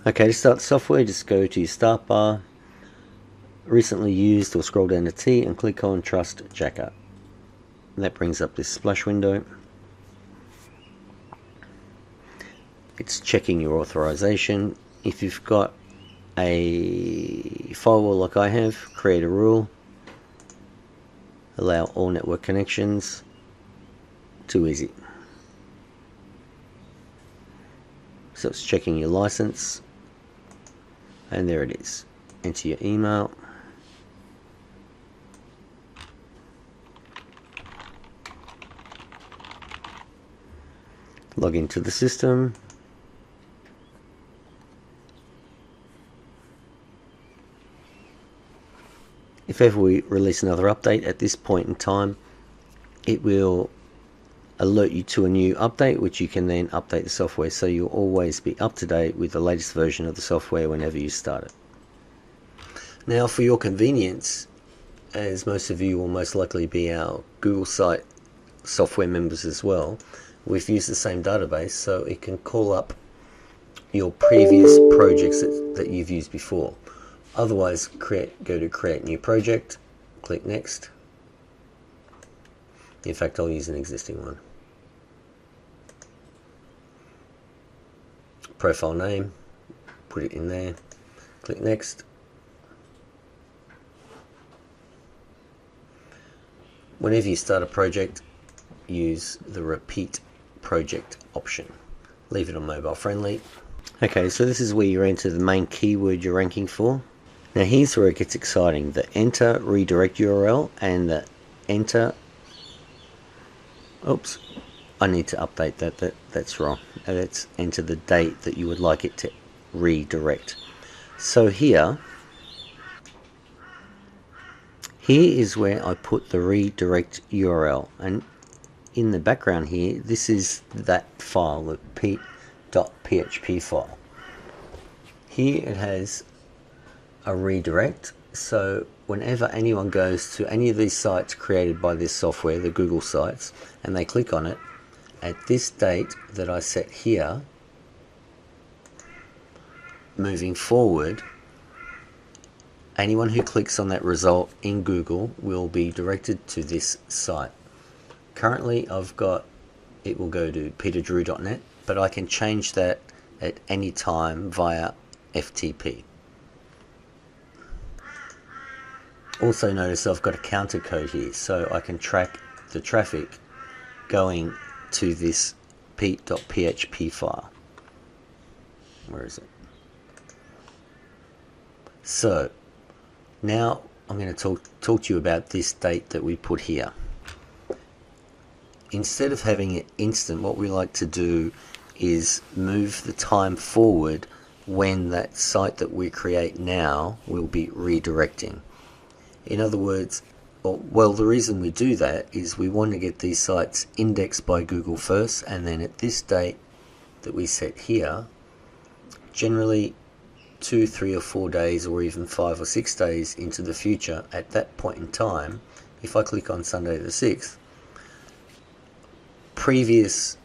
Okay, to start the software, just go to your start bar, recently used, or scroll down to T and click on Trust Jacker. And that brings up this splash window. It's checking your authorization. If you've got a firewall like I have, create a rule. Allow all network connections. Too easy. So it's checking your license. And there it is. Enter your email. Log into the system. If ever we release another update at this point in time, it will alert you to a new update, which you can then update the software, so you'll always be up to date with the latest version of the software whenever you start it. Now, for your convenience, as most of you will most likely be our Google site software members as well, we've used the same database, so it can call up your previous projects that you've used before. Otherwise, go to create new project, click next. In fact, I'll use an existing one. Profile name, put it in there, click next. Whenever you start a project, use the repeat project option. Leave it on mobile friendly. Okay, so this is where you enter the main keyword you're ranking for. Now here's where it gets exciting. The enter redirect URL and the enter, oops, I need to update that's wrong. Let's enter the date that you would like it to redirect. So here is where I put the redirect URL, and in the background here, this is that file, the p.php file. Here it has a redirect, so whenever anyone goes to any of these sites created by this software, the Google sites, and they click on it, at this date that I set here, moving forward, anyone who clicks on that result in Google will be directed to this site. Currently I've got, it will go to peterdrew.net, but I can change that at any time via FTP. Also notice I've got a counter code here, so I can track the traffic going to this p.php file. Where is it? So now I'm going to talk to you about this date that we put here. Instead of having it instant, what we like to do is move the time forward when that site that we create now will be redirecting. In other words, well, the reason we do that is we want to get these sites indexed by Google first, and then at this date that we set here, generally 2, 3 or 4 days, or even 5 or 6 days into the future, at that point in time, if I click on Sunday the 6th, previous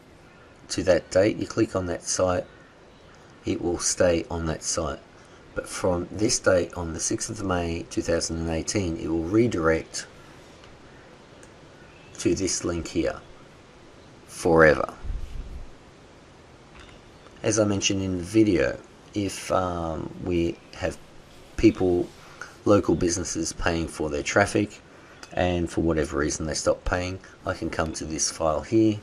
to that date, you click on that site, it will stay on that site. But from this date on the 6th of May 2018, it will redirect to this link here forever. As I mentioned in the video, if we have people, local businesses paying for their traffic, and for whatever reason they stop paying, I can come to this file here,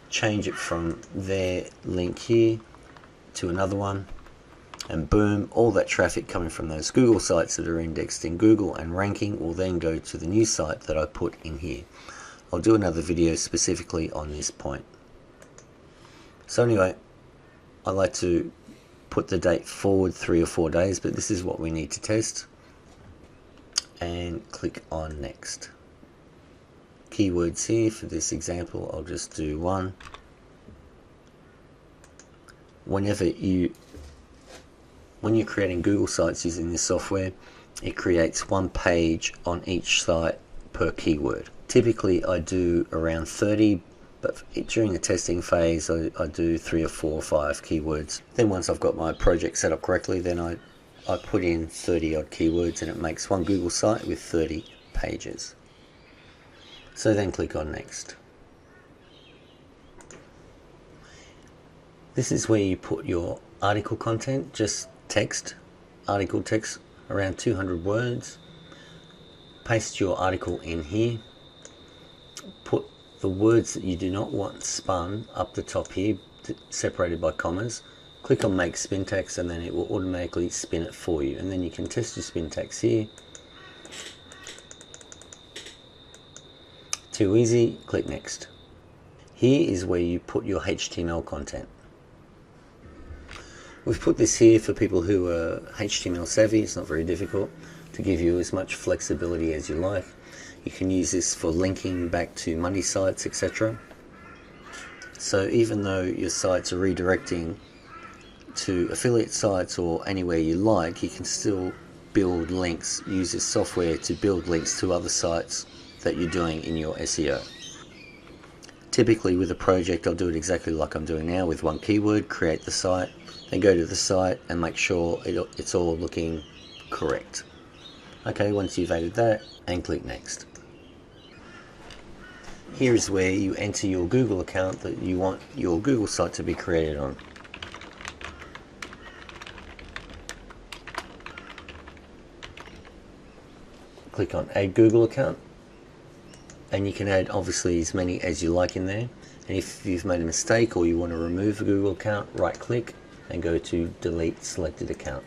change it from their link here to another one, and boom, all that traffic coming from those Google sites that are indexed in Google and ranking will then go to the new site that I put in here. I'll do another video specifically on this point. So anyway, I like to put the date forward 3 or 4 days, but this is what we need to test. And click on next. Keywords here for this example, I'll just do one. When you're creating Google sites using this software, it creates one page on each site per keyword. Typically I do around 30 but during the testing phase I do 3 or 4 or 5 keywords. Then once I've got my project set up correctly, then I put in 30 odd keywords and it makes one Google site with 30 pages. So then click on next. This is where you put your article content, just text, article text, around 200 words. Paste your article in here. Put the words that you do not want spun up the top here, separated by commas. Click on make spin text and then it will automatically spin it for you. And then you can test your spin text here. Too easy, click next. Here is where you put your HTML content. We've put this here for people who are HTML savvy. It's not very difficult, to give you as much flexibility as you like. You can use this for linking back to money sites, etc. So even though your sites are redirecting to affiliate sites or anywhere you like, you can still build links, use this software to build links to other sites that you're doing in your SEO. Typically with a project I'll do it exactly like I'm doing now, with one keyword, create the site, then go to the site and make sure it's all looking correct. Okay, once you've added that, and click next. Here is where you enter your Google account that you want your Google site to be created on. Click on add Google account, and you can add obviously as many as you like in there. And if you've made a mistake or you want to remove a Google account, right click and go to delete selected account.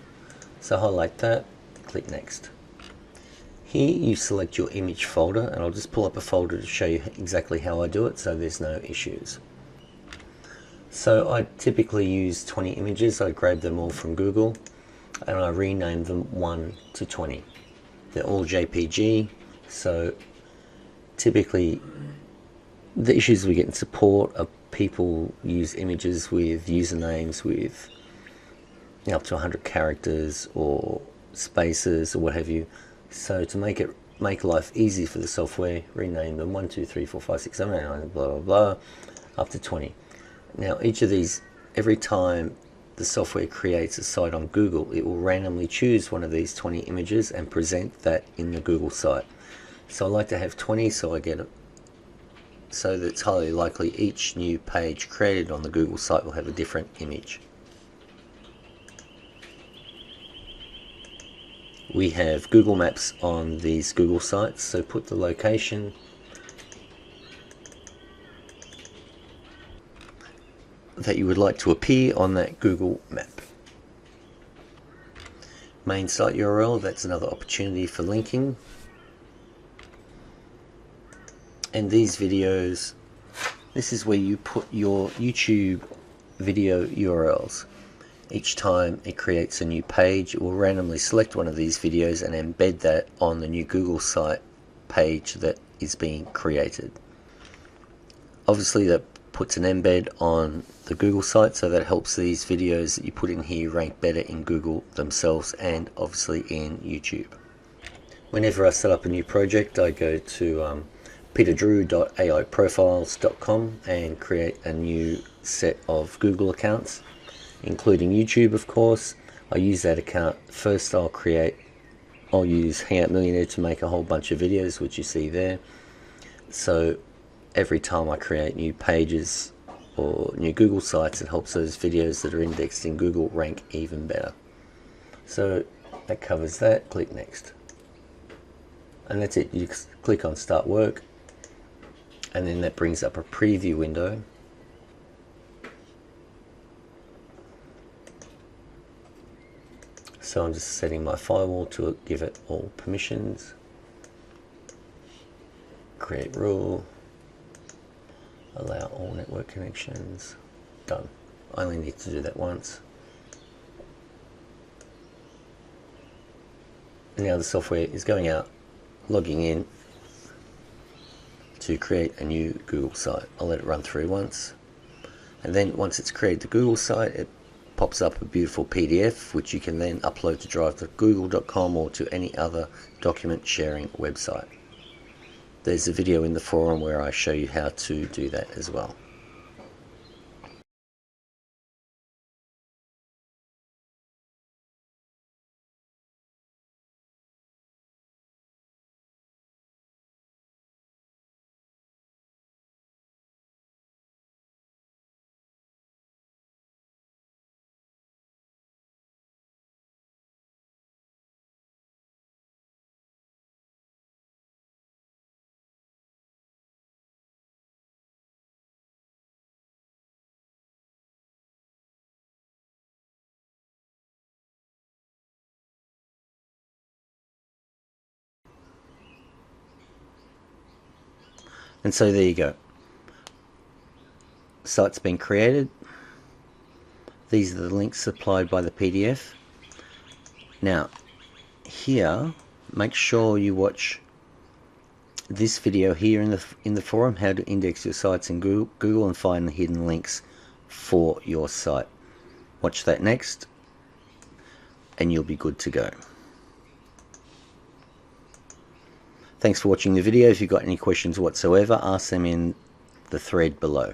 So highlight that, click next. Here you select your image folder, and I'll just pull up a folder to show you exactly how I do it so there's no issues. So I typically use 20 images. I grab them all from Google and I rename them 1 to 20. They're all JPG, so typically the issues we get in support are people use images with usernames with up to 100 characters or spaces or what have you. So to make life easy for the software, rename them 1, 2, 3, 4, 5, 6, 7, 8, 9, blah blah blah, up to 20. Now each of these, every time the software creates a site on Google, it will randomly choose one of these 20 images and present that in the Google site. So I like to have 20 so I get it, so that it's highly likely each new page created on the Google site will have a different image. We have Google Maps on these Google sites, so put the location that you would like to appear on that Google map. Main site URL, that's another opportunity for linking. And these videos, this is where you put your YouTube video URLs. Each time it creates a new page, it will randomly select one of these videos and embed that on the new Google site page that is being created. Obviously that puts an embed on the Google site, so that helps these videos that you put in here rank better in Google themselves and obviously in YouTube. Whenever I set up a new project, I go to peterdrew.aiprofiles.com and create a new set of Google accounts, including YouTube of course. I use that account first. I'll use Hangout Millionaire to make a whole bunch of videos, which you see there. So every time I create new pages or new Google sites, it helps those videos that are indexed in Google rank even better. So that covers that. Click next. And that's it. You click on start work, and then that brings up a preview window. So I'm just setting my firewall to give it all permissions. Create rule. Allow all network connections. Done. I only need to do that once. Now the software is going out, logging in to create a new Google site. I'll let it run through once. And then once it's created the Google site, it pops up a beautiful PDF, which you can then upload to drive to google.com or to any other document sharing website. there's a video in the forum where I show you how to do that as well. And so there you go. Site's been created. These are the links supplied by the PDF. Now, here, make sure you watch this video here in the forum, how to index your sites in Google and find the hidden links for your site. Watch that next, and you'll be good to go. Thanks for watching the video. If you've got any questions whatsoever, ask them in the thread below.